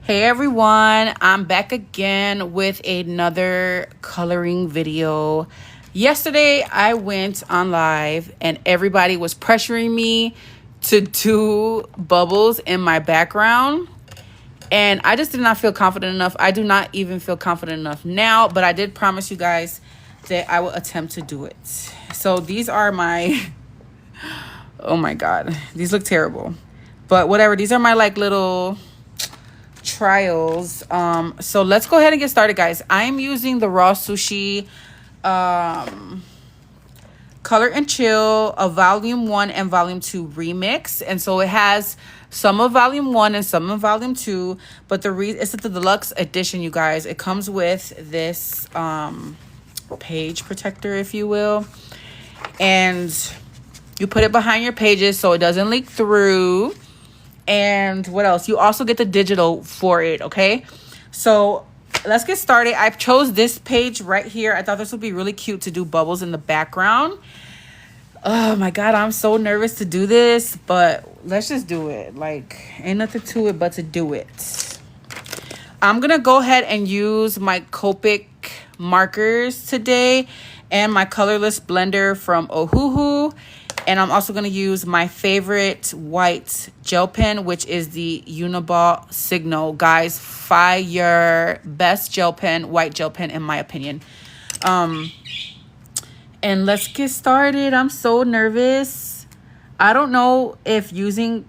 Hey everyone, I'm back again with another coloring video. Yesterday I went on live and everybody was pressuring me to do bubbles in my background. And I just did not feel confident enough. I do not even feel confident enough now, but I did promise you guys that I will attempt to do it. So these are my, oh my God, these look terrible. But whatever, these are my like little trials. So let's go ahead and get started, guys. I'm using the Raw Sushi Color and Chill, a volume 1 and volume 2 remix. And so it has some of volume 1 and some of volume 2, but it's the deluxe edition, you guys. It comes with this page protector, if you will, and you put it behind your pages so it doesn't leak through. And what else? You also get the digital for it, okay? So let's get started. I chose this page right here. I thought this would be really cute to do bubbles in the background. Oh my God, I'm so nervous to do this, but let's just do it. Like, ain't nothing to it but to do it. I'm gonna go ahead and use my Copic markers today and my colorless blender from Ohuhu. And I'm also going to use my favorite white gel pen, which is the Uniball Signal. Guys, fire, best gel pen, white gel pen, in my opinion. And let's get started. I'm so nervous. I don't know if using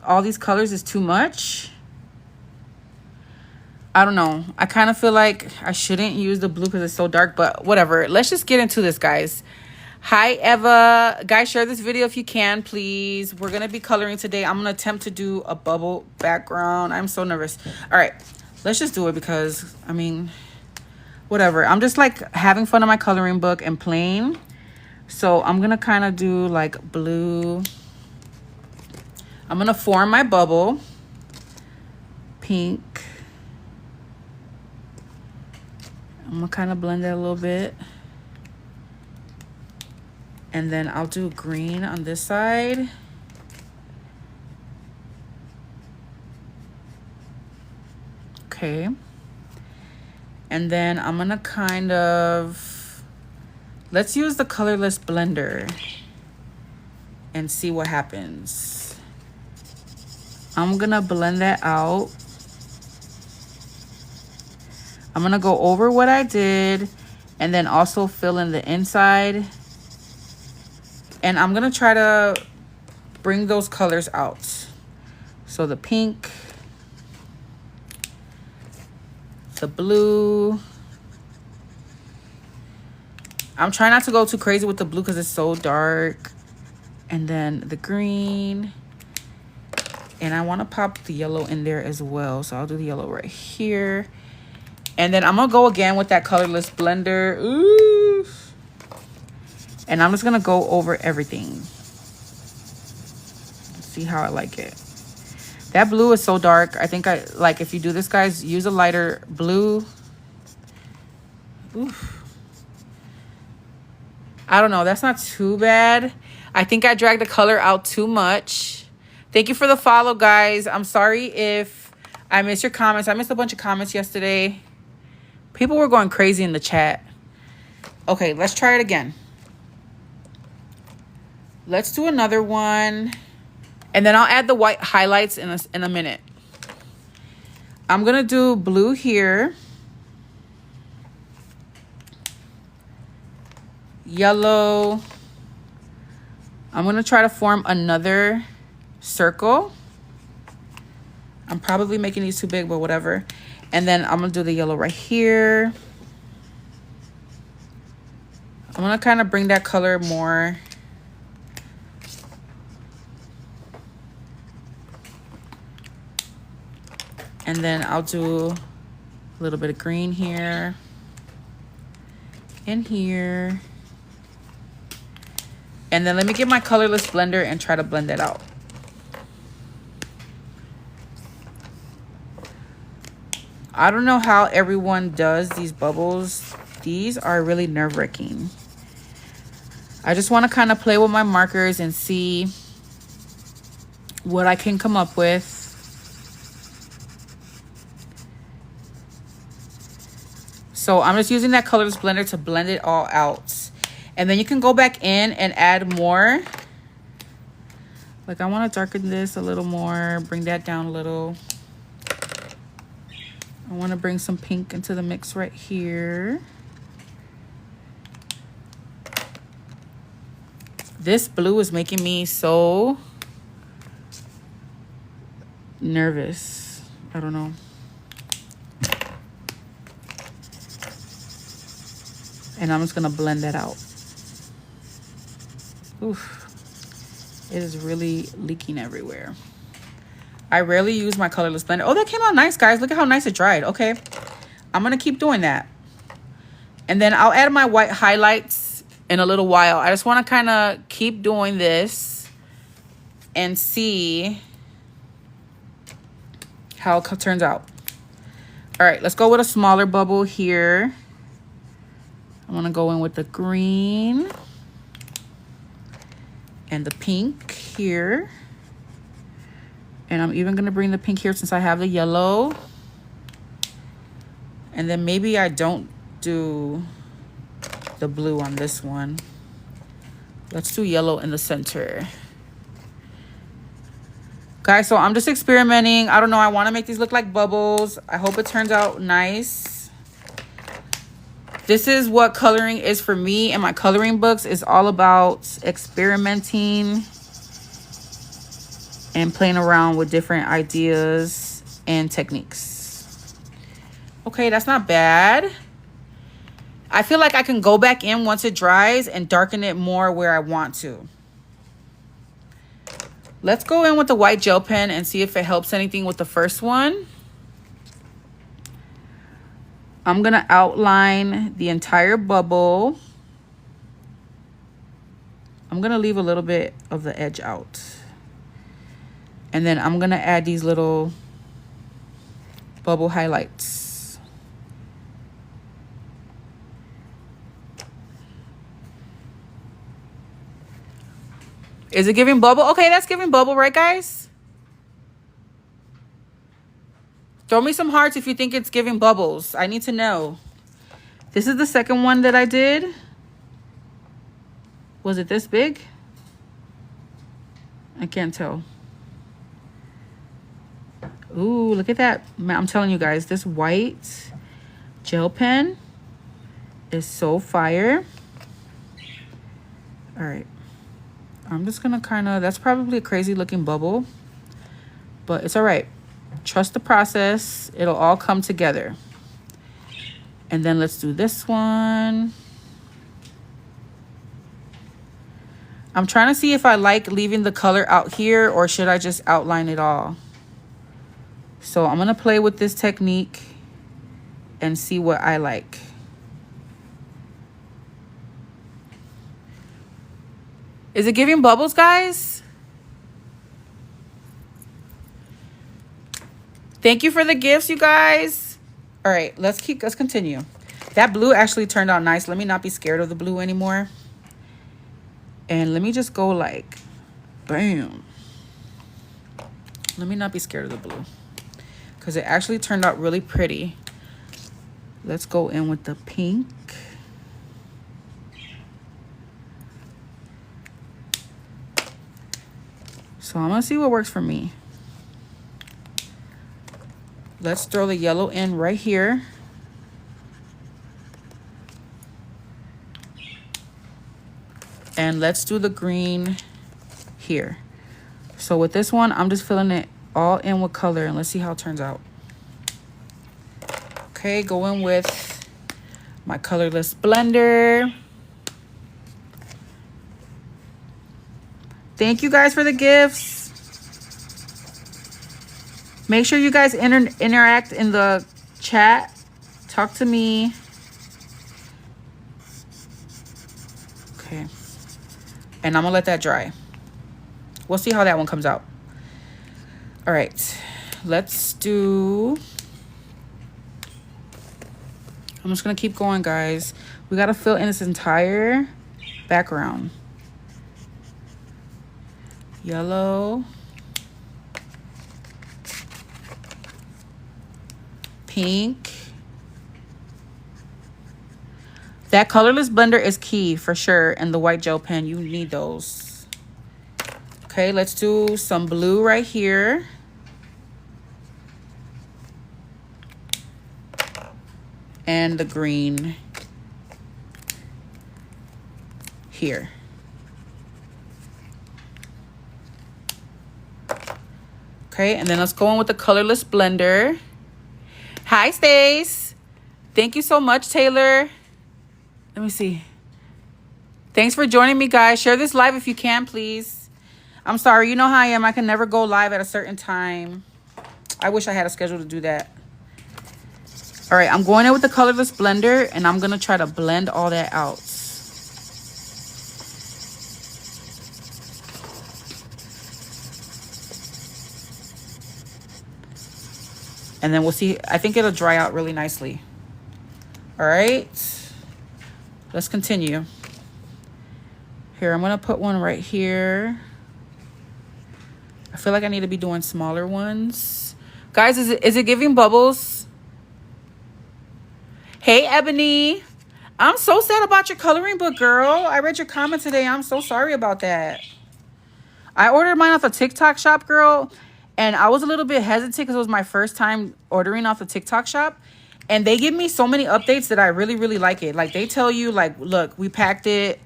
all these colors is too much. I don't know. I kind of feel like I shouldn't use the blue because it's so dark, but whatever. Let's just get into this, guys. Hi, Eva. Guys, share this video if you can, please. We're going to be coloring today. I'm going to attempt to do a bubble background. I'm so nervous. All right, let's just do it because, I mean, whatever. I'm just like having fun on my coloring book and playing. So I'm going to kind of do like blue. I'm going to form my bubble. Pink. I'm going to kind of blend it a little bit. And then I'll do green on this side. Okay. And then I'm gonna kind of, let's use the colorless blender and see what happens. I'm gonna blend that out. I'm gonna go over what I did and then also fill in the inside. And I'm going to try to bring those colors out. So the pink, the blue. I'm trying not to go too crazy with the blue because it's so dark. And then the green. And I want to pop the yellow in there as well. So I'll do the yellow right here. And then I'm going to go again with that colorless blender. Ooh. And I'm just going to go over everything. See how I like it. That blue is so dark. I think if you do this, guys, use a lighter blue. Oof. I don't know. That's not too bad. I think I dragged the color out too much. Thank you for the follow, guys. I'm sorry if I missed your comments. I missed a bunch of comments yesterday. People were going crazy in the chat. Okay, let's try it again. Let's do another one. And then I'll add the white highlights in a minute. I'm going to do blue here. Yellow. I'm going to try to form another circle. I'm probably making these too big, but whatever. And then I'm going to do the yellow right here. I'm going to kind of bring that color more. And then I'll do a little bit of green here and here. And then let me get my colorless blender and try to blend it out. I don't know how everyone does these bubbles. These are really nerve-wracking. I just want to kind of play with my markers and see what I can come up with. So I'm just using that colorless blender to blend it all out. And then you can go back in and add more. Like I want to darken this a little more, bring that down a little. I want to bring some pink into the mix right here. This blue is making me so nervous. I don't know. And I'm just going to blend that out. Oof. It is really leaking everywhere. I rarely use my colorless blender. Oh, that came out nice, guys. Look at how nice it dried. Okay. I'm going to keep doing that. And then I'll add my white highlights in a little while. I just want to kind of keep doing this and see how it turns out. All right, let's go with a smaller bubble here. I want to go in with the green and the pink here. And I'm even going to bring the pink here since I have the yellow. And then maybe I don't do the blue on this one. Let's do yellow in the center. Guys, so I'm just experimenting. I don't know. I want to make these look like bubbles. I hope it turns out nice. This is what coloring is for me and my coloring books. It's all about experimenting and playing around with different ideas and techniques. Okay, that's not bad. I feel like I can go back in once it dries and darken it more where I want to. Let's go in with the white gel pen and see if it helps anything with the first one. I'm going to outline the entire bubble. I'm going to leave a little bit of the edge out. And then I'm going to add these little bubble highlights. Is it giving bubble? Okay, that's giving bubble, right, guys? Throw me some hearts if you think it's giving bubbles. I need to know. This is the second one that I did. Was it this big? I can't tell. Ooh, look at that. I'm telling you guys, this white gel pen is so fire. All right. I'm just going to kind of, that's probably a crazy looking bubble, but it's all right. Trust the process. It'll all come together. And then let's do this one. I'm trying to see if I like leaving the color out here or should I just outline it all. So I'm going to play with this technique and see what I like. Is it giving bubbles, guys? Thank you for the gifts, you guys. All right, let's continue. That blue actually turned out nice. Let me not be scared of the blue anymore. And let me just go like, bam. Let me not be scared of the blue because it actually turned out really pretty. Let's go in with the pink. So I'm gonna see what works for me. Let's throw the yellow in right here. And let's do the green here. So with this one, I'm just filling it all in with color and let's see how it turns out. Okay, go in with my colorless blender. Thank you guys for the gifts. Make sure you guys interact in the chat. Talk to me. Okay. And I'm going to let that dry. We'll see how that one comes out. All right. Let's do... I'm just going to keep going, guys. We got to fill in this entire background. Yellow. Pink. That colorless blender is key for sure. And the white gel pen, you need those. Okay, let's do some blue right here. And the green here. Okay, and then let's go in with the colorless blender. Hi, Stace. Thank you so much, Taylor. Let me see. Thanks for joining me, guys. Share this live if you can, please. I'm sorry. You know how I am. I can never go live at a certain time. I wish I had a schedule to do that. All right, I'm going in with the colorless blender, and I'm going to try to blend all that out. And then we'll see. I think it'll dry out really nicely. All right. Let's continue. Here, I'm going to put one right here. I feel like I need to be doing smaller ones. Guys, is it giving bubbles? Hey, Ebony. I'm so sad about your coloring book, girl. I read your comment today. I'm so sorry about that. I ordered mine off a TikTok shop, girl. And I was a little bit hesitant because it was my first time ordering off the TikTok shop. And they give me so many updates that I really, really like it. Like, they tell you, like, look, we packed it.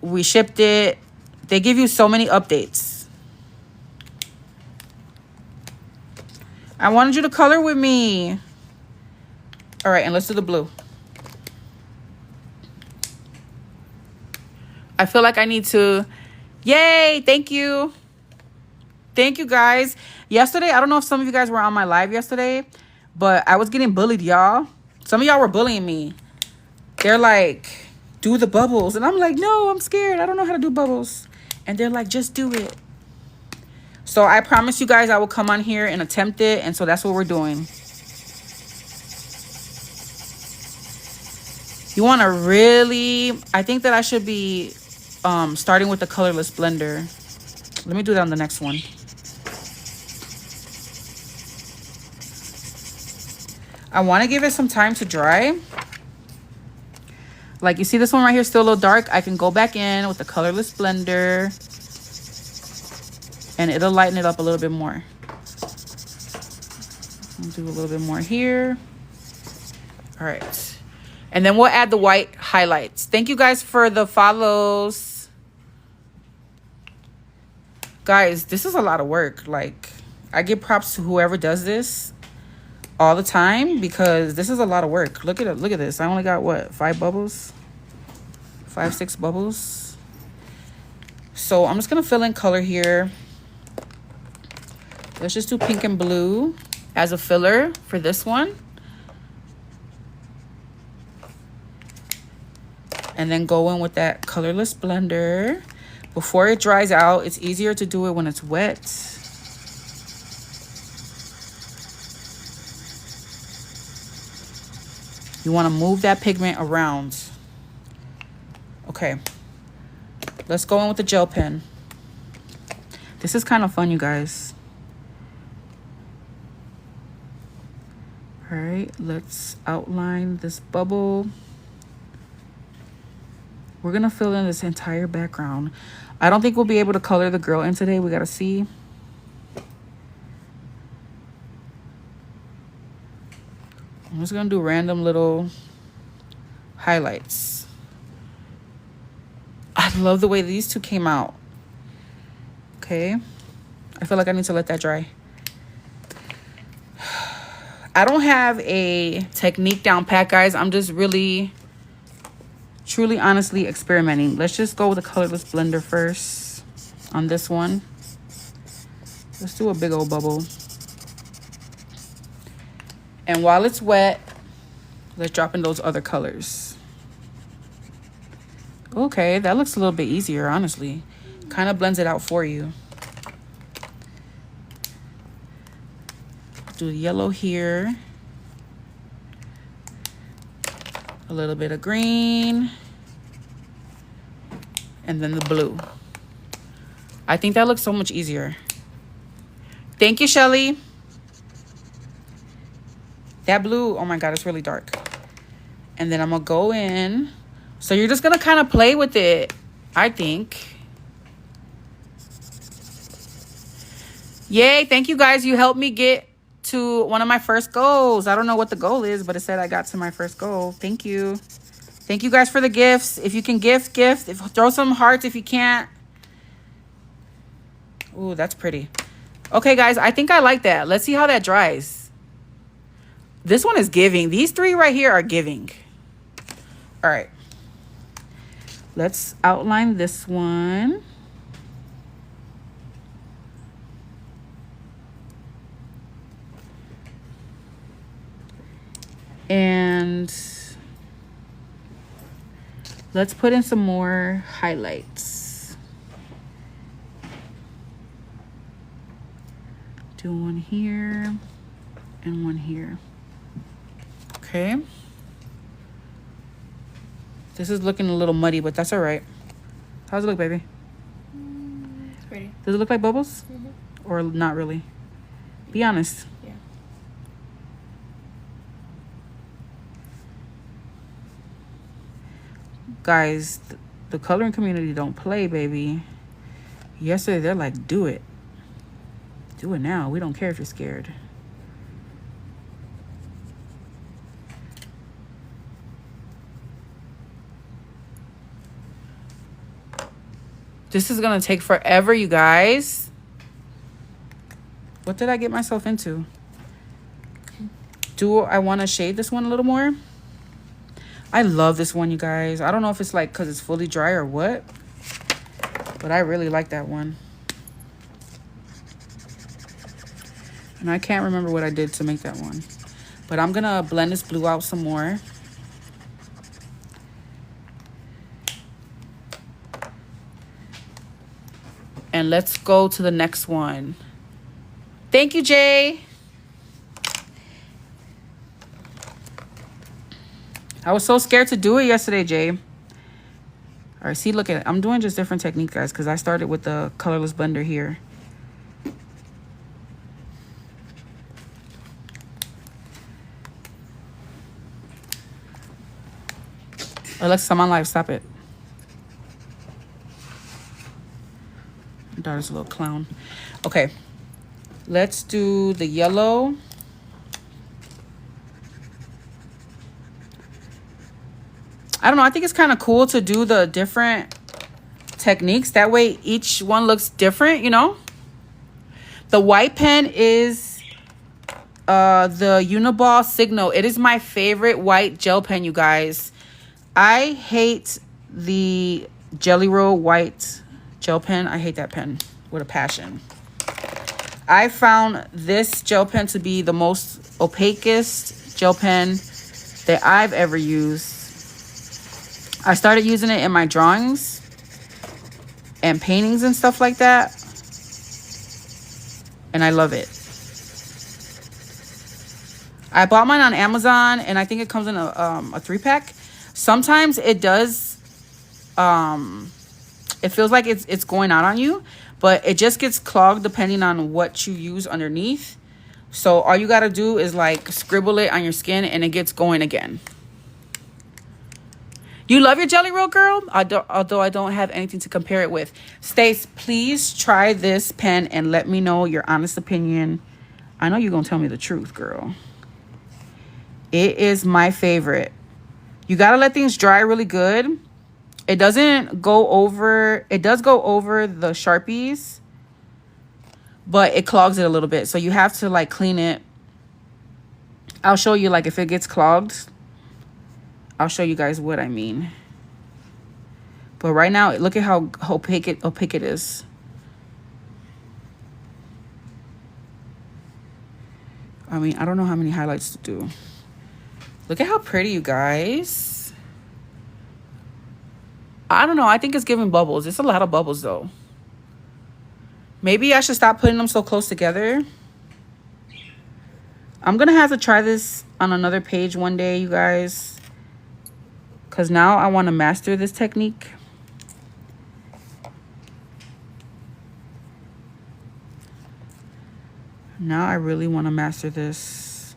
We shipped it. They give you so many updates. I wanted you to color with me. All right, and let's do the blue. I feel like I need to... Yay, thank you. Thank you, guys. Yesterday, I don't know if some of you guys were on my live yesterday, but I was getting bullied, y'all. Some of y'all were bullying me. They're like, do the bubbles. And I'm like, no, I'm scared. I don't know how to do bubbles. And they're like, just do it. So I promise you guys I will come on here and attempt it. And so that's what we're doing. You want to really... I think that I should be starting with the colorless blender. Let me do that on the next one. I want to give it some time to dry. Like, you see this one right here still a little dark. I can go back in with the colorless blender. And it'll lighten it up a little bit more. I'll do a little bit more here. All right. And then we'll add the white highlights. Thank you guys for the follows. Guys, this is a lot of work. Like, I give props to whoever does this all the time because this is a lot of work. Look at it. Look at this. I only got what, 5 bubbles? 5, 6 bubbles. So I'm just gonna fill in color here. Let's just do pink and blue as a filler for this one. And then go in with that colorless blender. Before it dries out, it's easier to do it when it's wet. You want to move that pigment around. Okay. Let's go in with the gel pen. This is kind of fun, you guys. All right, let's outline this bubble. We're going to fill in this entire background. I don't think we'll be able to color the girl in today. We got to see. I'm just going to do random little highlights. I love the way these two came out. Okay. I feel like I need to let that dry. I don't have a technique down pat, guys. I'm just really, truly, honestly experimenting. Let's just go with a colorless blender first on this one. Let's do a big old bubble. And while it's wet, let's drop in those other colors. Okay, that looks a little bit easier, honestly. Kind of blends it out for you. Do the yellow here. A little bit of green. And then the blue. I think that looks so much easier. Thank you, Shelly. That blue, oh my God, it's really dark. And then I'm going to go in. So you're just going to kind of play with it, I think. Yay, thank you guys. You helped me get to one of my first goals. I don't know what the goal is, but it said I got to my first goal. Thank you. Thank you guys for the gifts. If you can gift. Throw some hearts if you can't. Ooh, that's pretty. Okay, guys, I think I like that. Let's see how that dries. This one is giving. These three right here are giving. All right. Let's outline this one. And let's put in some more highlights. Do one here and one here. Okay. This is looking a little muddy, but that's all right. How's it look, baby? It's pretty. Does it look like bubbles? Mm-hmm. Or not really? Be honest. Yeah. Guys, the coloring community don't play, baby. Yesterday, they're like, do it. Do it now. We don't care if you're scared. This is going to take forever, you guys. What did I get myself into? Do I want to shade this one a little more? I love this one, you guys. I don't know if it's like because it's fully dry or what, but I really like that one. And I can't remember what I did to make that one. But I'm going to blend this blue out some more. And let's go to the next one. Thank you, Jay. I was so scared to do it yesterday, Jay. All right, see, look at it. I'm doing just different techniques, guys, because I started with the colorless blender here. Alexa, I'm on live. Stop it. My daughter's a little clown. Okay. Let's do the yellow. I don't know. I think it's kind of cool to do the different techniques. That way each one looks different, you know. The white pen is the Uniball Signal. It is my favorite white gel pen, you guys. I hate the Jelly Roll white gel pen. I hate that pen with a passion. I found this gel pen to be the most opacest gel pen that I've ever used. I started using it in my drawings and paintings and stuff like that. And I love it. I bought mine on Amazon and I think it comes in a 3-pack. Sometimes it does, it feels like it's going out on you, but it just gets clogged depending on what you use underneath. So all you got to do is like scribble it on your skin and it gets going again. You love your Jelly Roll, girl? Although I don't have anything to compare it with. Stace, please try this pen and let me know your honest opinion. I know you're going to tell me the truth, girl. It is my favorite. You got to let things dry really good. It doesn't go over. It does go over the Sharpies, but it clogs it a little bit. So you have to like clean it. I'll show you like if it gets clogged. I'll show you guys what I mean. But right now, look at how opaque it is. I mean, I don't know how many highlights to do. Look at how pretty, you guys. I don't know. I think it's giving bubbles. It's a lot of bubbles, though. Maybe I should stop putting them so close together. I'm going to have to try this on another page one day, you guys. Because now I want to master this technique. Now I really want to master this.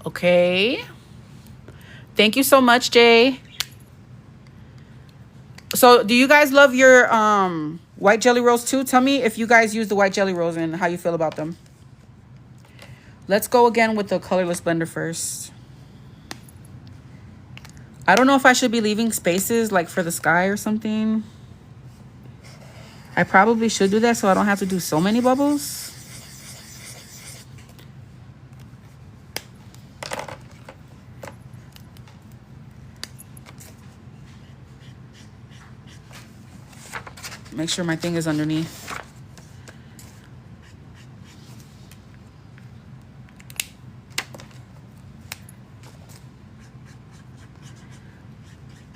Okay. Thank you so much, Jay. So do you guys love your white jelly rolls too? Tell me if you guys use the white jelly rolls and how you feel about them. Let's go again with the colorless blender first. I don't know if I should be leaving spaces like for the sky or something. I probably should do that so I don't have to do so many bubbles. Make sure my thing is underneath.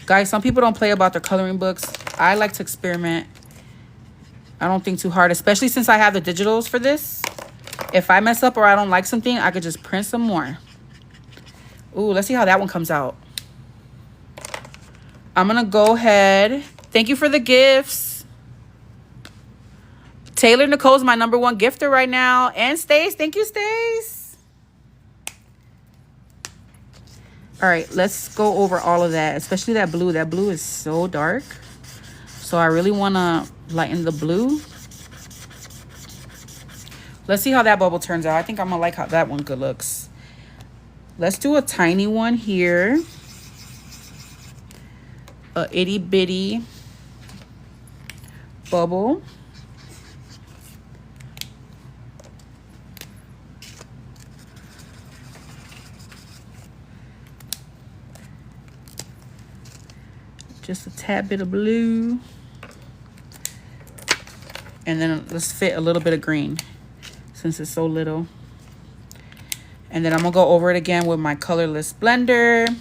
Guys, some people don't play about their coloring books. I like to experiment. I don't think too hard, especially since I have the digitals for this. If I mess up or I don't like something, I could just print some more. Ooh, let's see how that one comes out. I'm gonna go ahead. Thank you for the gifts. Taylor Nicole's my #1 gifter right now. And Stace, thank you, Stace. All right, let's go over all of that, especially that blue. That blue is so dark. So I really want to lighten the blue. Let's see how that bubble turns out. I think I'm going to like how that one good looks. Let's do a tiny one here. A itty bitty bubble. Just a tad bit of blue. And then let's fit a little bit of green since it's so little. And then I'm gonna go over it again with my colorless blender.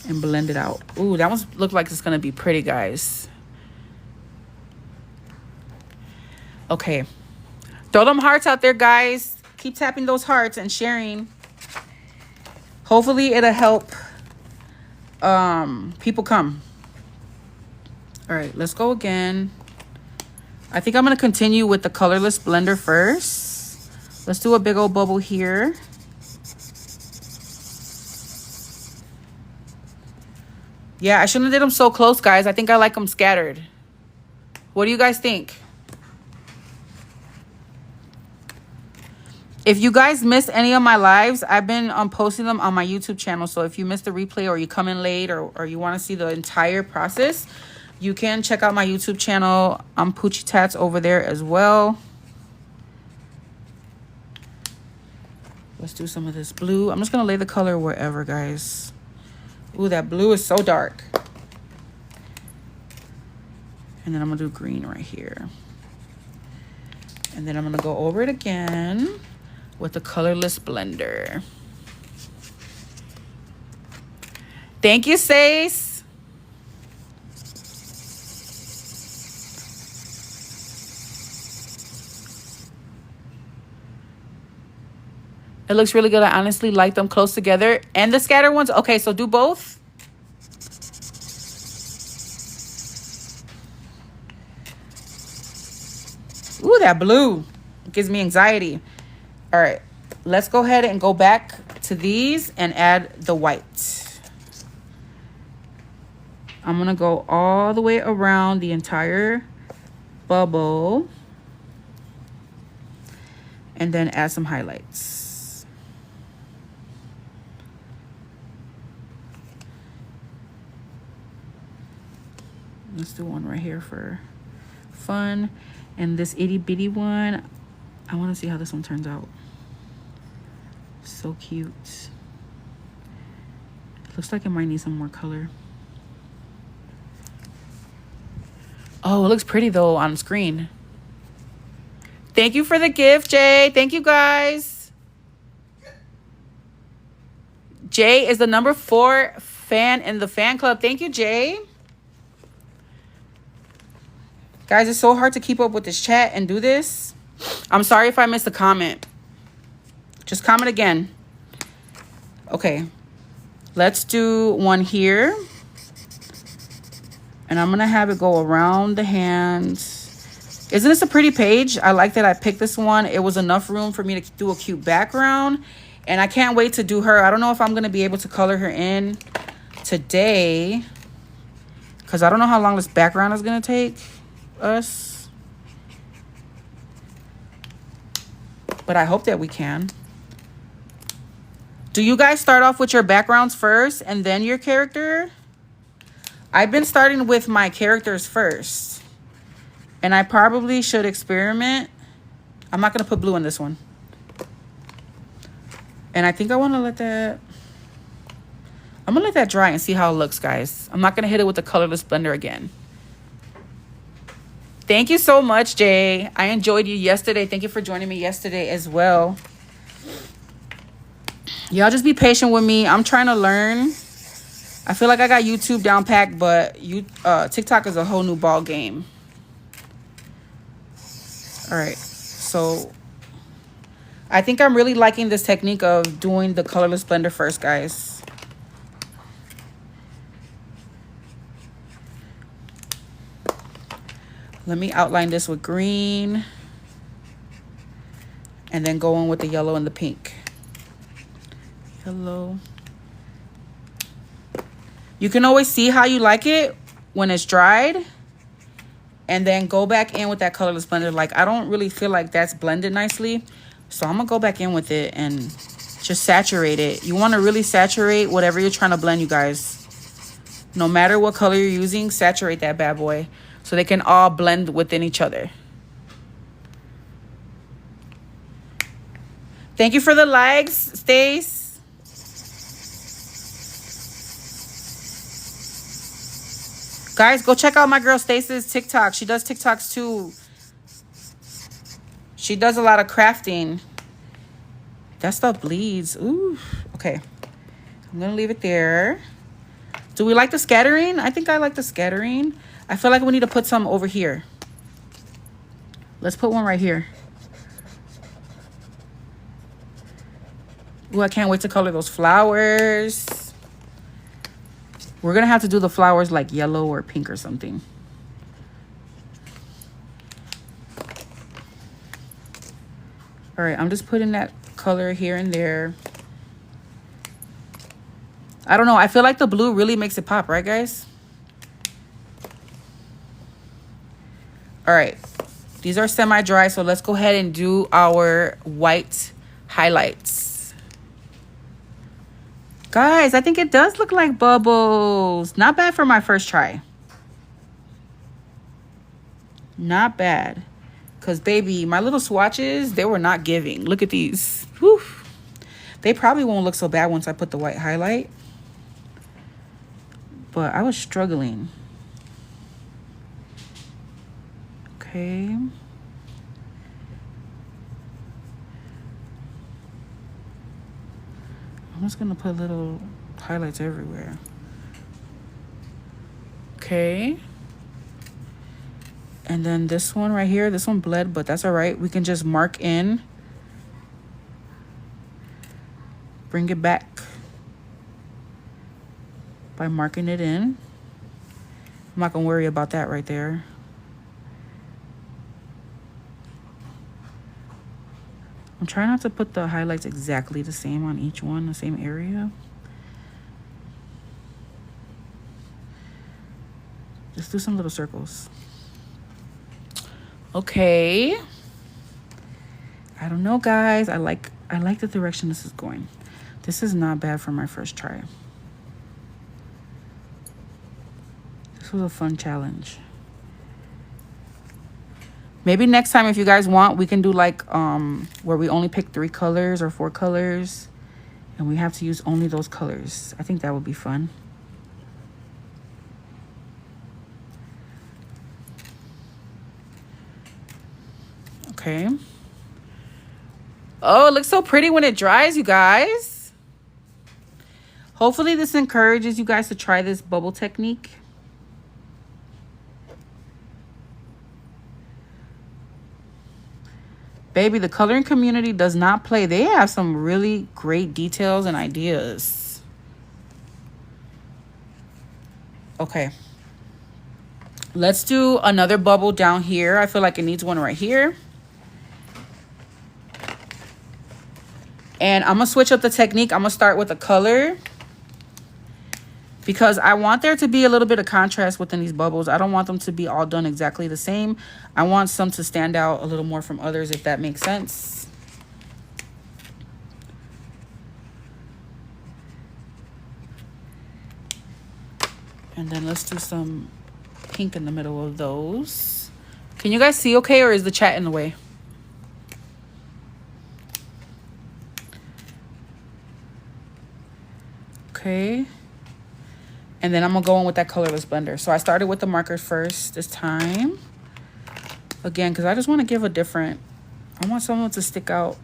And blend it out. Ooh, that one looks like it's gonna be pretty, guys. Okay. Throw them hearts out there, guys. Keep tapping those hearts and sharing. Hopefully it'll help people come. All right, let's go again. I think I'm gonna continue with the colorless blender first. Let's do a big old bubble here. Yeah, I shouldn't have did them so close, guys. I think I like them scattered. What do you guys think? If you guys missed any of my lives, I've been posting them on my YouTube channel. So if you missed the replay or you come in late or you want to see the entire process, you can check out my YouTube channel. I'm Poochie Tats over there as well. Let's do some of this blue. I'm just going to lay the color wherever, guys. Ooh, that blue is so dark. And then I'm going to do green right here. And then I'm going to go over it again with the colorless blender. Thank you, Sace. It looks really good. I honestly like them close together. And the scatter ones. Okay, so do both. Ooh, that blue gives me anxiety. All right, let's go ahead and go back to these and add the white. I'm gonna go all the way around the entire bubble and then add some highlights. Let's do one right here for fun. And this itty bitty one, I want to see how this one turns out. So cute. It looks like it might need some more color. Oh, it looks pretty though on screen. Thank you for the gift, Jay. Thank you, guys. Jay is the #4 fan in the fan club. Thank you, Jay. Guys, it's so hard to keep up with this chat and do this. I'm sorry if I missed a comment. Just comment again. Okay. Let's do one here. And I'm going to have it go around the hands Isn't this a pretty page? I like that I picked this one. It was enough room for me to do a cute background. And I can't wait to do her. I don't know if I'm going to be able to color her in today, because I don't know how long this background is going to take us. But I hope that we can. Do you guys start off with your backgrounds first and then your character? I've been starting with my characters first. And I probably should experiment. I'm not going to put blue in this one. And I think I want to let that... I'm going to let that dry and see how it looks, guys. I'm not going to hit it with the colorless blender again. Thank you so much, Jay. I enjoyed you yesterday. Thank you for joining me yesterday as well. Y'all just be patient with me. I'm trying to learn. I feel like I got YouTube down packed, but TikTok is a whole new ball game. All right, so I think I'm really liking this technique of doing the colorless blender first, guys. Let me outline this with green and then go on with the yellow and the pink. Yellow. You can always see how you like it when it's dried. And then go back in with that colorless blender. Like, I don't really feel like that's blended nicely. So I'm going to go back in with it and just saturate it. You want to really saturate whatever you're trying to blend, you guys. No matter what color you're using, saturate that bad boy so they can all blend within each other. Thank you for the likes, Stace. Guys, go check out my girl Stace's TikTok. She does TikToks too. She does a lot of crafting. That stuff bleeds. Ooh. Okay. I'm going to leave it there. Do we like the scattering? I think I like the scattering. I feel like we need to put some over here. Let's put one right here. Ooh, I can't wait to color those flowers. We're going to have to do the flowers like yellow or pink or something. All right, I'm just putting that color here and there. I don't know. I feel like the blue really makes it pop, right, guys? All right. These are semi-dry, so let's go ahead and do our white highlights. Guys, I think it does look like bubbles. Not bad for my first try. Not bad. Because, baby, my little swatches, they were not giving. Look at these. Whew. They probably won't look so bad once I put the white highlight. But I was struggling. Okay. I'm just going to put little highlights everywhere. Okay. And then this one right here, this one bled, but that's all right. We can just mark in. Bring it back by marking it in. I'm not going to worry about that right there. I'm trying not to put the highlights exactly the same on each one, the same area. Just do some little circles. Okay. I don't know, guys. I like the direction this is going. This is not bad for my first try. This was a fun challenge. Maybe next time, if you guys want, we can do like where we only pick 3 colors or 4 colors and we have to use only those colors. I think that would be fun. Okay. Oh, it looks so pretty when it dries, you guys. Hopefully this encourages you guys to try this bubble technique. Baby, the coloring community does not play. They have some really great details and ideas. Okay. Let's do another bubble down here. I feel like it needs one right here. And I'm going to switch up the technique. I'm going to start with a color, because I want there to be a little bit of contrast within these bubbles. I don't want them to be all done exactly the same. I want some to stand out a little more from others, if that makes sense. And then let's do some pink in the middle of those. Can you guys see okay, or is the chat in the way? Okay. And then I'm going to go in with that colorless blender. So I started with the marker first this time. Again, because I just want to give a different... I want someone to stick out.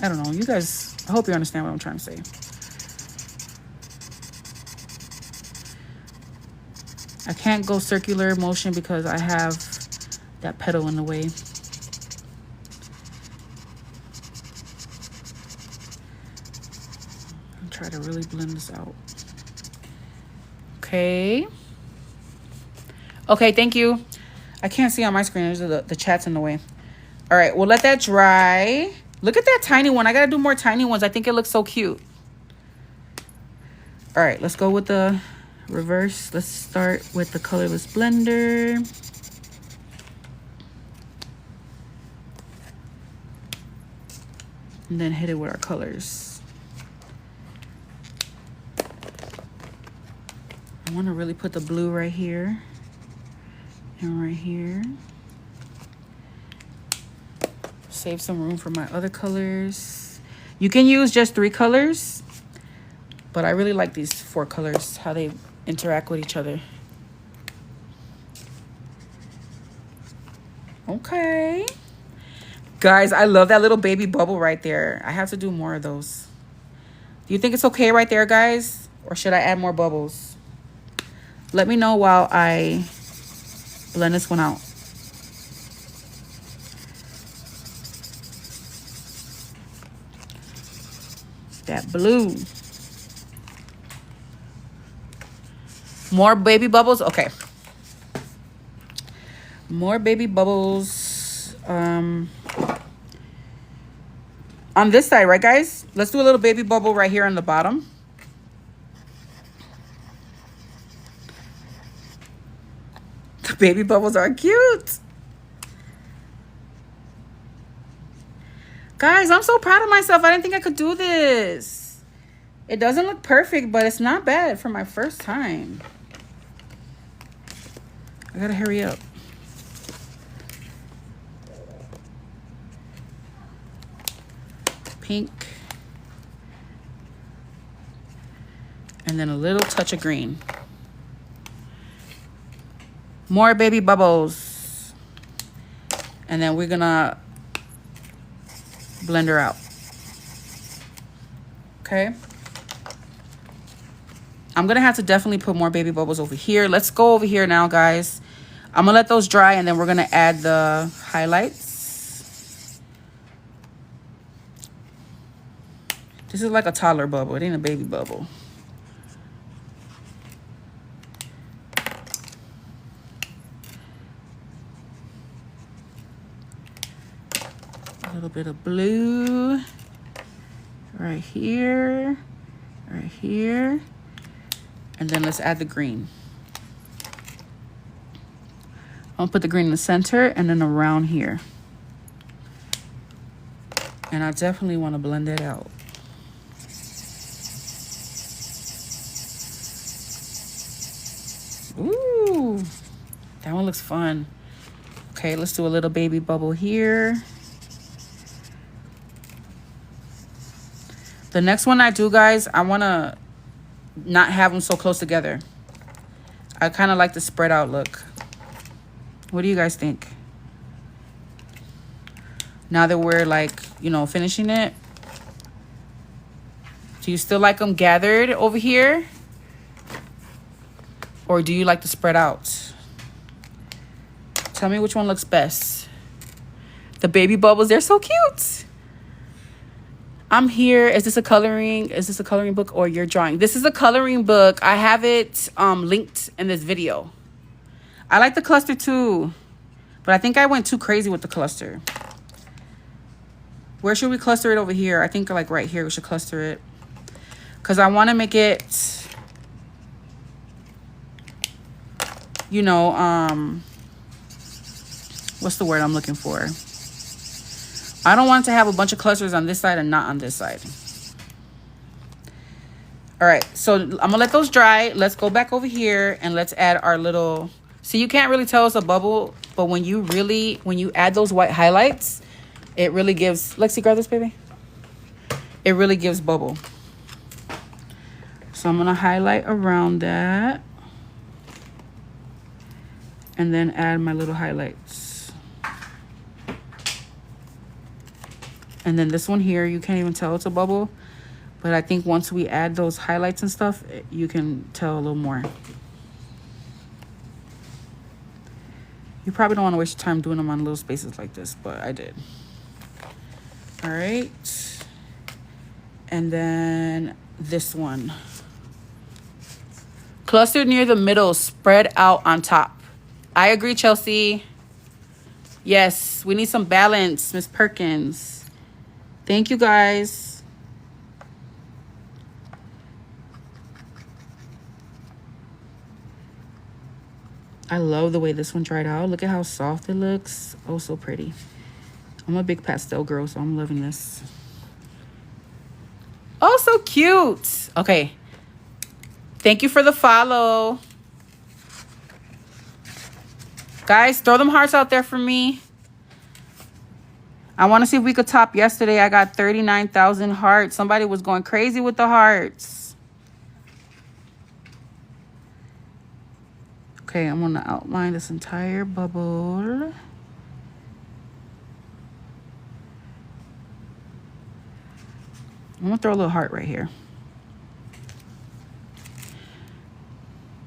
I don't know. You guys... I hope you understand what I'm trying to say. I can't go circular motion because I have that petal in the way. I'll try to really blend this out. Okay. Okay, thank you. I can't see on my screen. There's the chat's in the way. All right, we'll let that dry. Look at that tiny one. I got to do more tiny ones. I think it looks so cute. All right, let's go with the reverse. Let's start with the colorless blender. And then hit it with our colors. I want to really put the blue right here and right here. Save some room for my other colors. You can use just 3 colors, but I really like these 4 colors, how they interact with each other. Okay. Guys, I love that little baby bubble right there. I have to do more of those. Do you think it's okay right there, guys? Or should I add more bubbles? Let me know while I blend this one out. That blue. More baby bubbles? Okay. More baby bubbles. On this side, right, guys? Let's do a little baby bubble right here on the bottom. The baby bubbles are cute. Guys, I'm so proud of myself. I didn't think I could do this. It doesn't look perfect, but it's not bad for my first time. I gotta hurry up. Pink. And then a little touch of green. More baby bubbles. And then we're gonna blend her out. Okay. I'm gonna have to definitely put more baby bubbles over here. Let's go over here now, guys. I'm gonna let those dry and then we're gonna add the highlights. This is like a toddler bubble. It ain't a baby bubble. A little bit of blue right here, right here. And then let's add the green. I'll put the green in the center and then around here. And I definitely want to blend it out. Ooh, that one looks fun. Okay, let's do a little baby bubble here. The next one I do, guys, I want to not have them so close together. I kind of like the spread out look. What do you guys think? Now that we're like, you know, finishing it. Do you still like them gathered over here? Or do you like to spread out? Tell me which one looks best. The baby bubbles, they're so cute. I'm here. Is this a coloring? Is this a coloring book or you're drawing? This is a coloring book. I have it linked in this video. I like the cluster too, but I think I went too crazy with the cluster. Where should we cluster it over here? I think like right here we should cluster it. Because I want to make it, you know, what's the word I'm looking for? I don't want to have a bunch of clusters on this side and not on this side. All right, so I'm going to let those dry. Let's go back over here and let's add our little... See, you can't really tell it's a bubble, but when you add those white highlights, it really gives... Lexi, grab this, baby. It really gives bubble. So I'm going to highlight around that. And then add my little highlights. And then this one here, you can't even tell it's a bubble. But I think once we add those highlights and stuff, you can tell a little more. You probably don't want to waste your time doing them on little spaces like this, but I did. All right. And then this one. Clustered near the middle, spread out on top. I agree, Chelsea. Yes, we need some balance, Miss Perkins. Thank you, guys. I love the way this one dried out. Look at how soft it looks. Oh, so pretty. I'm a big pastel girl, so I'm loving this. Oh, so cute. Okay. Thank you for the follow. Guys, throw them hearts out there for me. I want to see if we could top yesterday. I got 39,000 hearts. Somebody was going crazy with the hearts. Okay, I'm going to outline this entire bubble. I'm going to throw a little heart right here.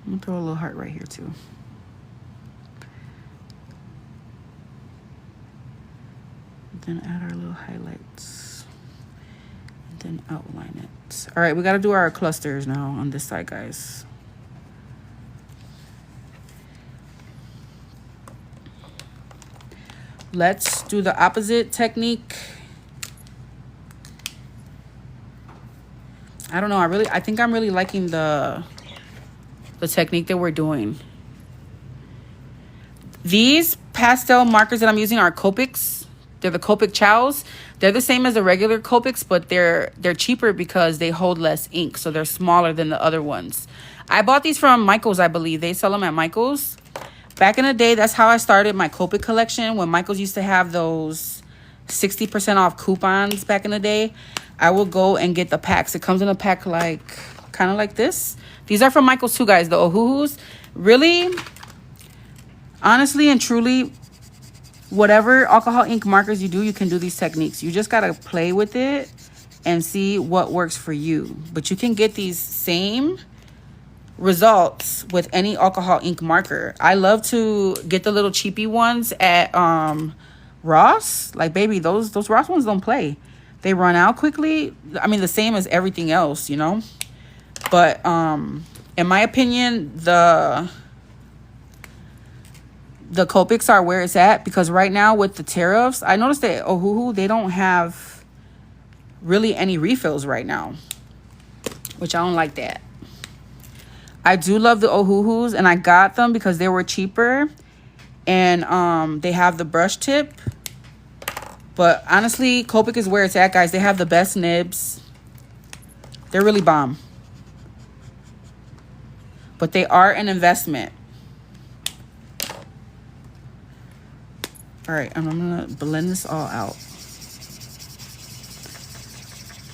I'm going to throw a little heart right here too. Then add our little highlights. And then outline it. All right, we got to do our clusters now on this side, guys. Let's do the opposite technique. I don't know. I think I'm really liking the technique that we're doing. These pastel markers that I'm using are Copics. They're the Copic Chows. They're the same as the regular Copics, but they're cheaper because they hold less ink, so they're smaller than the other ones. I bought these from Michael's, I believe. They sell them at Michael's. Back in the day, that's how I started my Copic collection. When Michael's used to have those 60% off coupons back in the day, I will go and get the packs. It comes in a pack like kind of like this. These are from Michael's too, guys. The Ohuhus. Really, honestly and truly, whatever alcohol ink markers you do, you can do these techniques. You just got to play with it and see what works for you. But you can get these same results with any alcohol ink marker. I love to get the little cheapy ones at Ross. Like, baby, those Ross ones don't play. They run out quickly. I mean, the same as everything else, you know. But in my opinion, the Copics are where it's at, because right now with the tariffs, I noticed that Ohuhu, they don't have really any refills right now, which I don't like that. I do love the Ohuhus, and I got them because they were cheaper, and they have the brush tip. But honestly, Copic is where it's at, guys. They have the best nibs. They're really bomb. But they are an investment. All right, I'm going to blend this all out.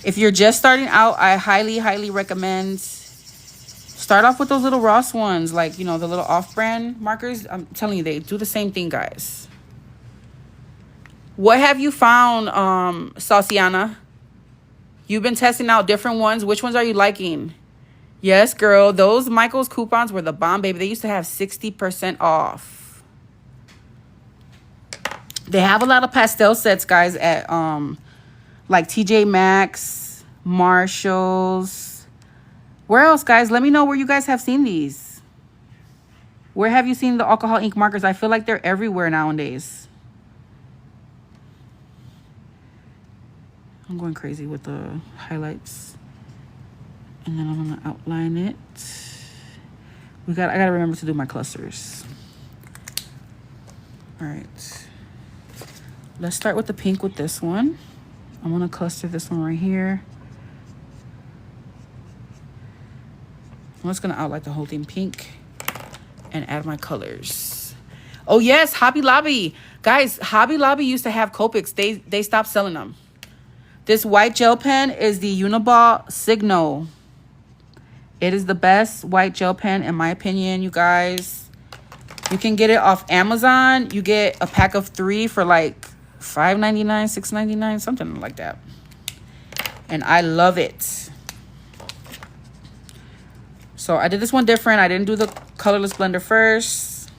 If you're just starting out, I highly, highly recommend start off with those little Ross ones, like, you know, the little off-brand markers. I'm telling you, they do the same thing, guys. What have you found, Sauciana? You've been testing out different ones. Which ones are you liking? Yes, girl. Those Michael's coupons were the bomb, baby. They used to have 60% off. They have a lot of pastel sets, guys, at like TJ Maxx, Marshall's. Where else, guys? Let me know where you guys have seen these. Where have you seen the alcohol ink markers? I feel like they're everywhere nowadays. I'm going crazy with the highlights. And then I'm gonna outline it. I gotta remember to do my clusters. All right. Let's start with the pink with this one. I'm gonna cluster this one right here. I'm just gonna outline the whole thing pink and add my colors. Oh yes, Hobby Lobby. Guys, Hobby Lobby used to have Copics. They stopped selling them. This white gel pen is the Uniball Signal. It is the best white gel pen in my opinion, you guys. You can get it off Amazon. You get a pack of 3 for like $5.99, $6.99, something like that. And I love it. So I did this one different. I didn't do the colorless blender first.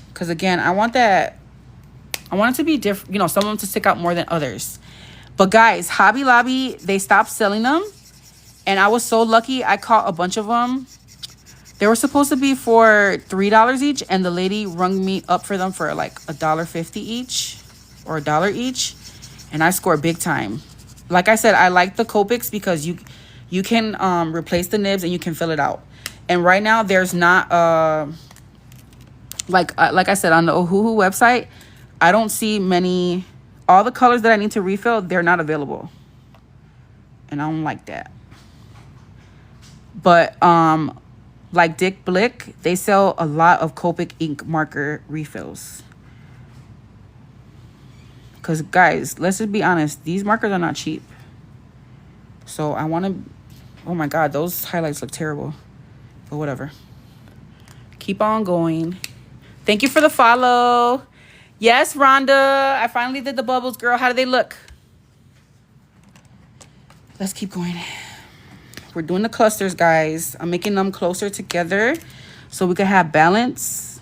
Because again, I want it to be different, you know, some of them to stick out more than others. But guys, Hobby Lobby, they stopped selling them. And I was so lucky, I caught a bunch of them. They were supposed to be for $3 each. And the lady rung me up for them for like $1.50 each. Or $1 each. And I scored big time. Like I said, I like the Copics because you can replace the nibs and you can fill it out. And right now, there's not... Like I said, on the Ohuhu website, I don't see many... All the colors that I need to refill, they're not available. And I don't like that. But like Dick Blick, they sell a lot of Copic ink marker refills. Because guys, let's just be honest, these markers are not cheap. So I want to... Oh my God, those highlights look terrible. But whatever. Keep on going. Thank you for the follow. Yes, Rhonda. I finally did the bubbles, girl. How do they look? Let's keep going. We're doing the clusters, guys. I'm making them closer together so we can have balance.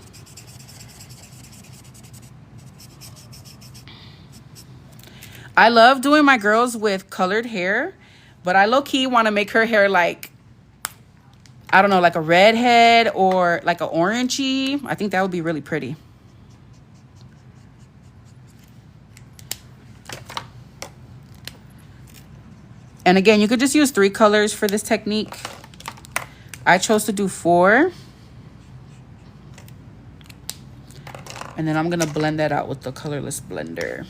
I love doing my girls with colored hair, but I low-key want to make her hair like, I don't know, like a redhead or like an orangey. I think that would be really pretty. And again, you could just use 3 colors for this technique. I chose to do 4. And then I'm going to blend that out with the colorless blender.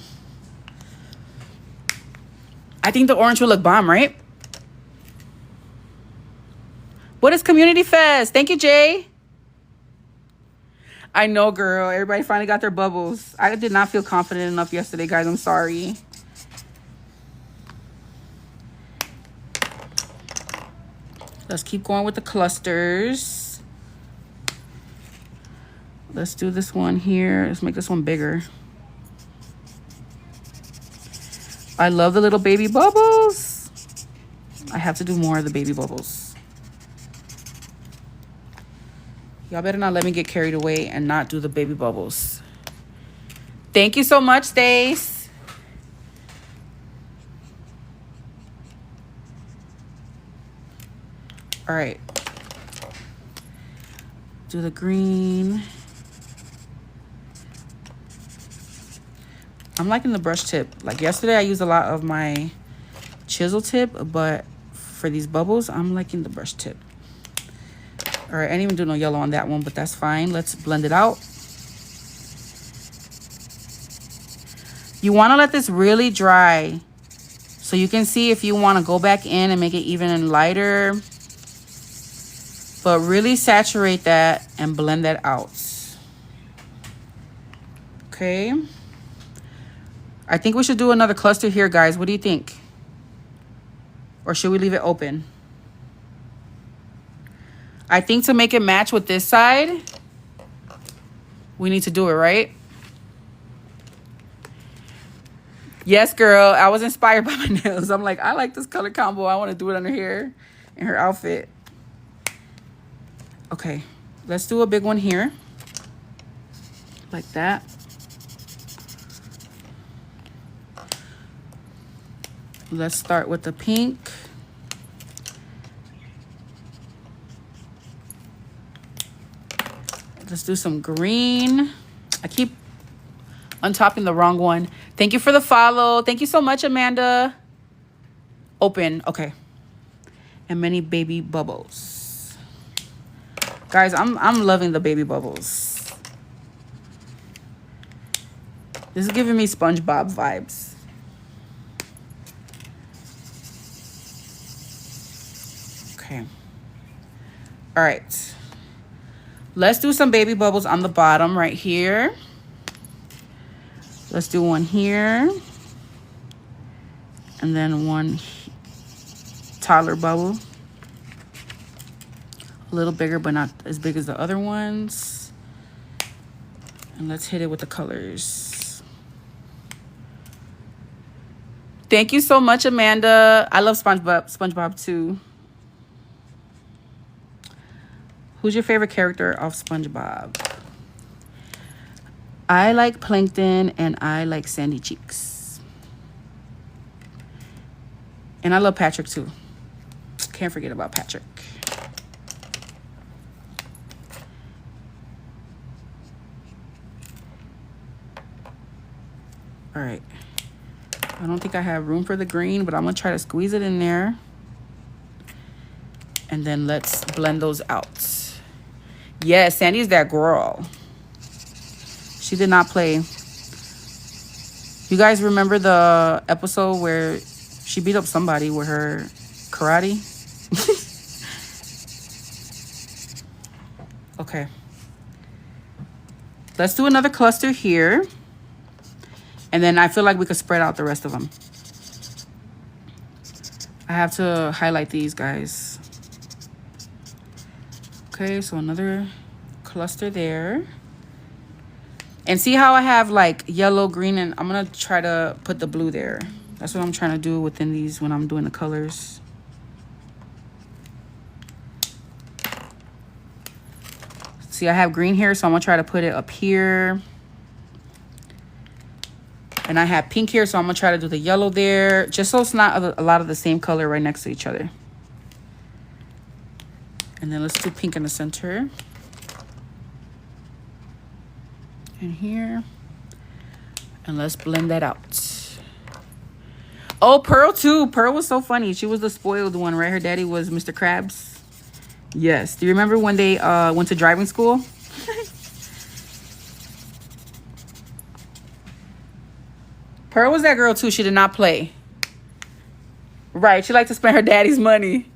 I think the orange will look bomb, right? What is Community Fest? Thank you, Jay. I know, girl. Everybody finally got their bubbles. I did not feel confident enough yesterday, guys. I'm sorry. Let's keep going with the clusters. Let's do this one here. Let's make this one bigger. I love the little baby bubbles. I have to do more of the baby bubbles. Y'all better not let me get carried away and not do the baby bubbles. Thank you so much, Stace. All right. Do the green. I'm liking the brush tip. Like yesterday, I used a lot of my chisel tip, but for these bubbles, I'm liking the brush tip. All right, I didn't even do no yellow on that one, but that's fine. Let's blend it out. You want to let this really dry so you can see if you want to go back in and make it even lighter. But really saturate that and blend that out. Okay. I think we should do another cluster here, guys. What do you think? Or should we leave it open? I think to make it match with this side, we need to do it, right? Yes, girl. I was inspired by my nails. I'm like, I like this color combo. I want to do it on her hair and her outfit. Okay, let's do a big one here. Like that. Let's start with the pink. Let's do some green. I keep untopping the wrong one. Thank you for the follow. Thank you so much, Amanda. Open. Okay. And many baby bubbles. Guys, I'm loving the baby bubbles. This is giving me SpongeBob vibes. Okay. All right. Let's do some baby bubbles on the bottom right here. Let's do one here. And then one toddler bubble. A little bigger, but not as big as the other ones. And let's hit it with the colors. Thank you so much, Amanda. I love SpongeBob too. Who's your favorite character of SpongeBob? I like Plankton and I like Sandy Cheeks. And I love Patrick too. Can't forget about Patrick. All right. I don't think I have room for the green, but I'm gonna try to squeeze it in there. And then let's blend those out. Yeah, Sandy's that girl. She did not play. You guys remember the episode where she beat up somebody with her karate? Okay. Let's do another cluster here. And then I feel like we could spread out the rest of them. I have to highlight these guys. Okay, so another cluster there. And see how I have like yellow, green, and I'm gonna try to put the blue there. That's what I'm trying to do within these when I'm doing the colors. See, I have green here, so I'm gonna try to put it up here. And I have pink here, so I'm gonna try to do the yellow there, just so it's not a lot of the same color right next to each other. And then let's do pink in the center. And here. And let's blend that out. Oh, Pearl too. Pearl was so funny. She was the spoiled one, right? Her daddy was Mr. Krabs. Yes. Do you remember when they went to driving school? Pearl was that girl too. She did not play. Right. She liked to spend her daddy's money.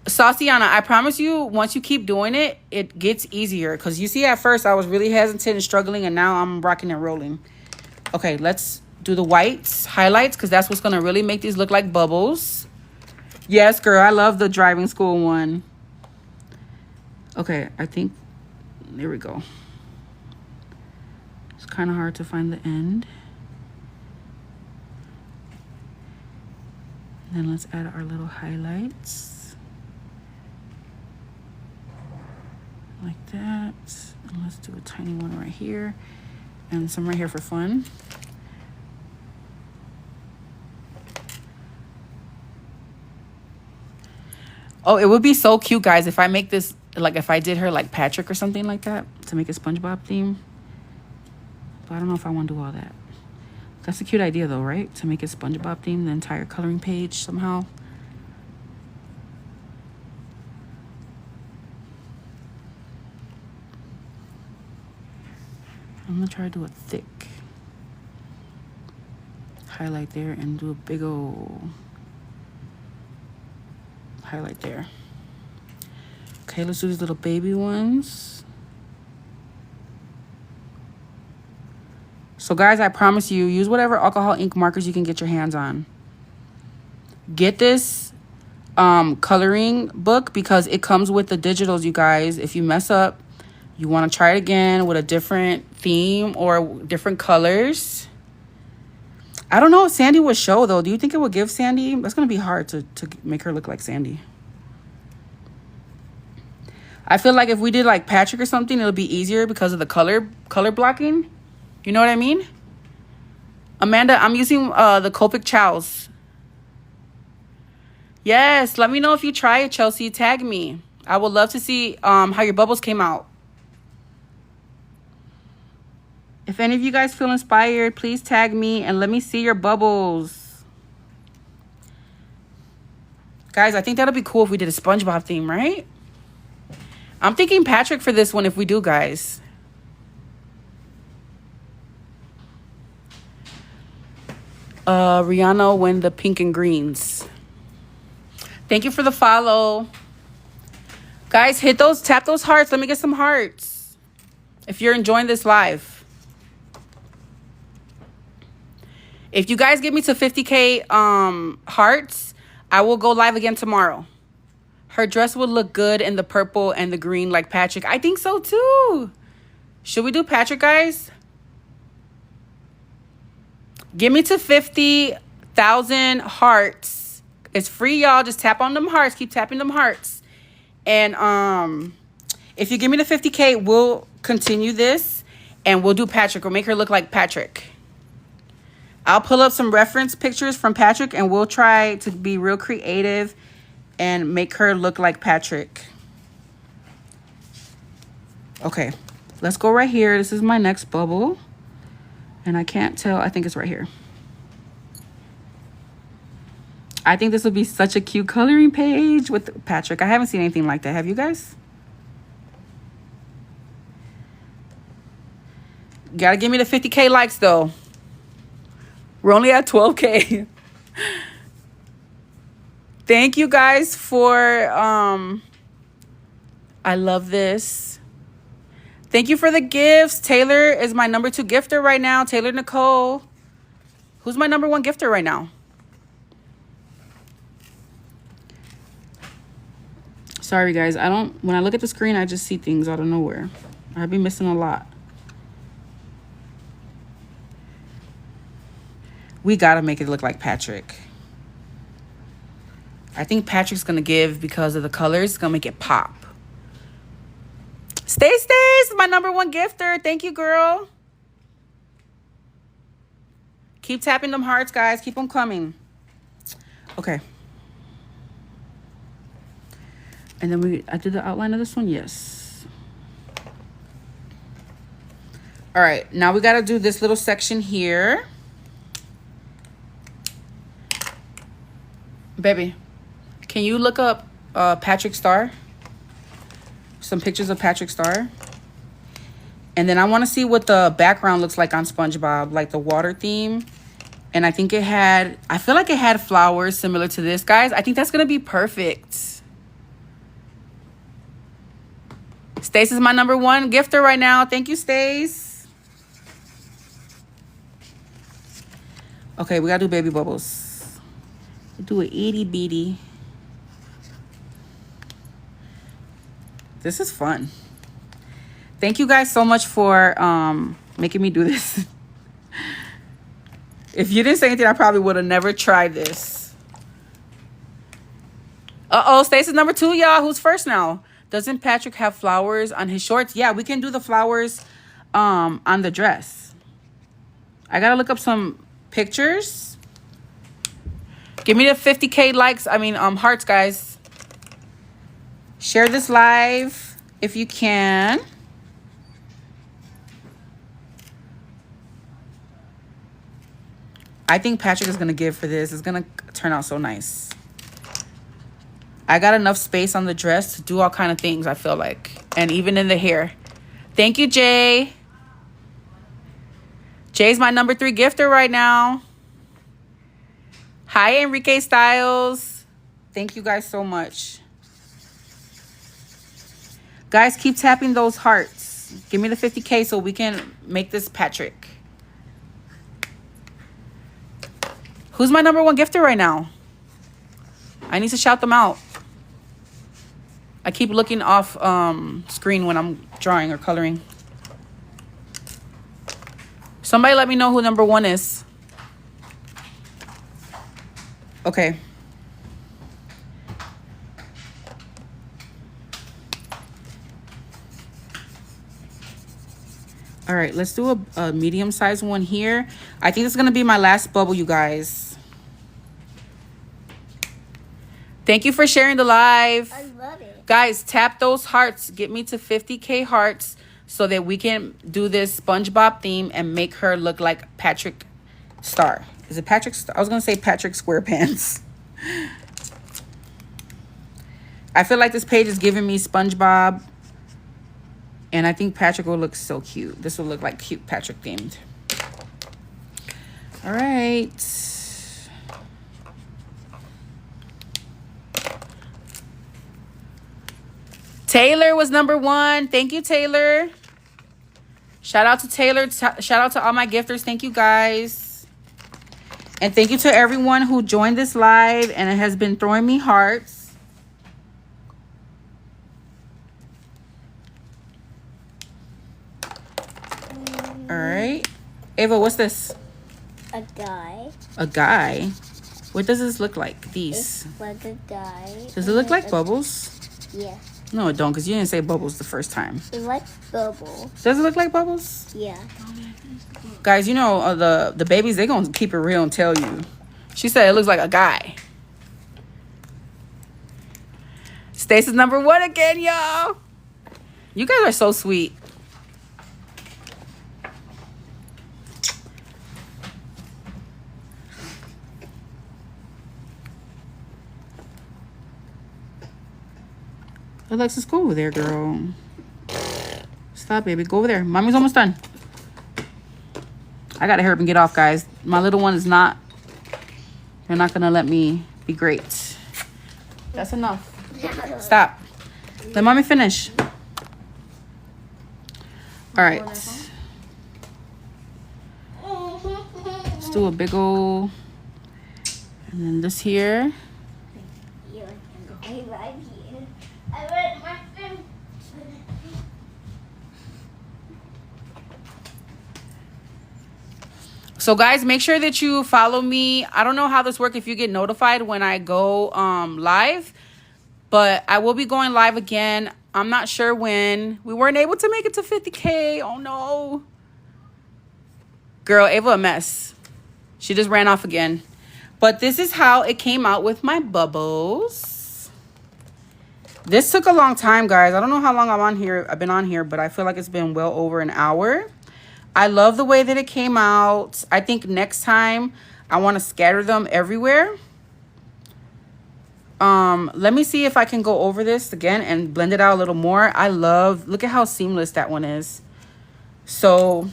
Sauciana, I promise you, once you keep doing it, it gets easier. Because you see, at first, I was really hesitant and struggling, and now I'm rocking and rolling. Okay, let's do the whites, highlights, because that's what's going to really make these look like bubbles. Yes, girl, I love the driving school one. Okay, I think, there we go. It's kind of hard to find the end. And then let's add our little highlights. Like that. And let's do a tiny one right here and some right here for fun. Oh, it would be so cute, guys, if I make this, like if I did her like Patrick or something like that to make a SpongeBob theme. But I don't know if I want to do all that. That's a cute idea though, right? To make it SpongeBob theme, the entire coloring page somehow. I'm gonna try to do a thick highlight there and do a big old highlight there. Okay, let's do these little baby ones. So guys, I promise you, use whatever alcohol ink markers you can get your hands on. Get this coloring book because it comes with the digitals, you guys. If you mess up, you want to try it again with a different theme or different colors. I don't know if Sandy would show, though. Do you think it would give Sandy? That's going to be hard to make her look like Sandy. I feel like if we did like Patrick or something, it'll be easier because of the color blocking. You know what I mean? Amanda, I'm using the Copic Chows. Yes, let me know if you try it, Chelsea. Tag me. I would love to see how your bubbles came out. If any of you guys feel inspired, please tag me and let me see your bubbles. Guys, I think that'll be cool if we did a SpongeBob theme, right? I'm thinking Patrick for this one if we do, guys. Rihanna win the pink and greens. Thank you for the follow. Guys, tap those hearts. Let me get some hearts. If you're enjoying this live. If you guys get me to 50K hearts, I will go live again tomorrow. Her dress would look good in the purple and the green like Patrick. I think so too. Should we do Patrick, guys? Get me to 50,000 hearts. It's free, y'all. Just tap on them hearts. Keep tapping them hearts. And if you give me the 50K, we'll continue this. And we'll do Patrick. We'll make her look like Patrick. I'll pull up some reference pictures from Patrick. And we'll try to be real creative. And make her look like Patrick. Okay. Let's go right here. This is my next bubble. And I can't tell. I think it's right here. I think this would be such a cute coloring page with Patrick. I haven't seen anything like that. Have you guys? Gotta give me the 50K likes, though. We're only at 12K. Thank you guys for... I love this. Thank you for the gifts. Taylor is my number 2 gifter right now. Taylor Nicole. Who's my number 1 gifter right now? Sorry, guys. When I look at the screen, I just see things out of nowhere. I've been missing a lot. We got to make it look like Patrick. I think Patrick's going to give because of the colors. It's going to make it pop. Stace, my number 1 gifter. Thank you, girl. Keep tapping them hearts, guys. Keep them coming. Okay. And then I did the outline of this one. Yes. All right. Now we got to do this little section here. Baby, can you look up Patrick Star? Some pictures of Patrick Star. And then I want to see what the background looks like on SpongeBob, like the water theme. And I think I feel like it had flowers similar to this, guys. I think that's going to be perfect. Stace is my number 1 gifter right now. Thank you, Stace. Okay, we got to do baby bubbles. Do an itty bitty. This is fun. Thank you guys so much for making me do this. If you didn't say anything, I probably would have never tried this. Uh-oh, Stacey's number 2, y'all. Who's first now? Doesn't Patrick have flowers on his shorts? Yeah, we can do the flowers on the dress. I got to look up some pictures. Give me the 50K likes. Hearts, guys. Share this live if you can. I think Patrick is going to give for this. It's going to turn out so nice. I got enough space on the dress to do all kind of things, I feel like. And even in the hair. Thank you, Jay. Jay's my number 3 gifter right now. Hi, Enrique Styles. Thank you guys so much. Guys, keep tapping those hearts. Give me the 50K so we can make this Patrick. Who's my number 1 gifter right now? I need to shout them out. I keep looking off screen when I'm drawing or coloring. Somebody let me know who number 1 is. Okay. All right, let's do a medium-sized one here. I think this is going to be my last bubble, you guys. Thank you for sharing the live. I love it. Guys, tap those hearts. Get me to 50K hearts so that we can do this SpongeBob theme and make her look like Patrick Star. Is it Patrick Star? I was going to say Patrick SquarePants. I feel like this page is giving me SpongeBob. And I think Patrick will look so cute. This will look like cute Patrick themed. All right. Taylor was number 1. Thank you, Taylor. Shout out to Taylor. Shout out to all my gifters. Thank you, guys. And thank you to everyone who joined this live and it has been throwing me hearts. All right. Ava, what's this? A guy. A guy? What does this look like? These. It's like a guy. Does it look like bubbles? Yeah. No, it don't, because you didn't say bubbles the first time. It like bubbles. Does it look like bubbles? Yeah. Guys, you know, the babies, they gonna keep it real and tell you. She said it looks like a guy. Stacey's number 1 again, y'all. You guys are so sweet. Alexis, go over there, girl. Stop, baby. Go over there. Mommy's almost done. I gotta hurry up and get off, guys. My little one is not... They're not gonna let me be great. That's enough. Stop. Let mommy finish. All right. Let's do a big old... And then this here. So guys, make sure that you follow me. I don't know how this works if you get notified when I go live, but I will be going live again. I'm not sure when. We weren't able to make it to 50K. Oh no. Girl, Ava a mess. She just ran off again. But this is how it came out with my bubbles. This took a long time, guys. I don't know how long I've been on here, but I feel like it's been well over an hour. I love the way that it came out. I think next time I want to scatter them everywhere. Let me see if I can go over this again and blend it out a little more. Look at how seamless that one is. So,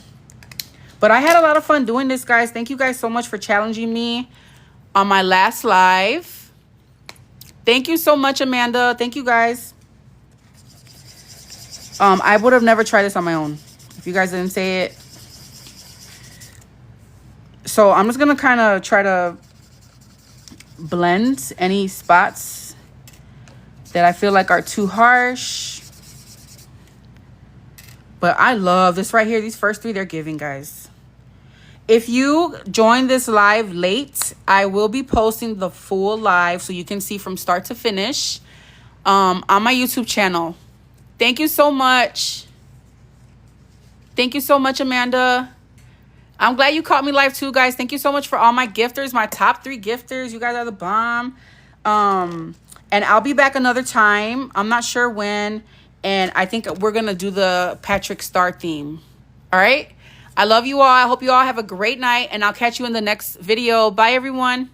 but I had a lot of fun doing this, guys. Thank you guys so much for challenging me on my last live. Thank you so much, Amanda. Thank you, guys. I would have never tried this on my own if you guys didn't say it. So I'm just going to kind of try to blend any spots that I feel like are too harsh. But I love this right here. These first 3, they're giving, guys. If you join this live late, I will be posting the full live so you can see from start to finish on my YouTube channel. Thank you so much. Thank you so much, Amanda. I'm glad you caught me live too, guys. Thank you so much for all my gifters, my top 3 gifters. You guys are the bomb. And I'll be back another time. I'm not sure when. And I think we're going to do the Patrick Star theme. All right? I love you all. I hope you all have a great night. And I'll catch you in the next video. Bye, everyone.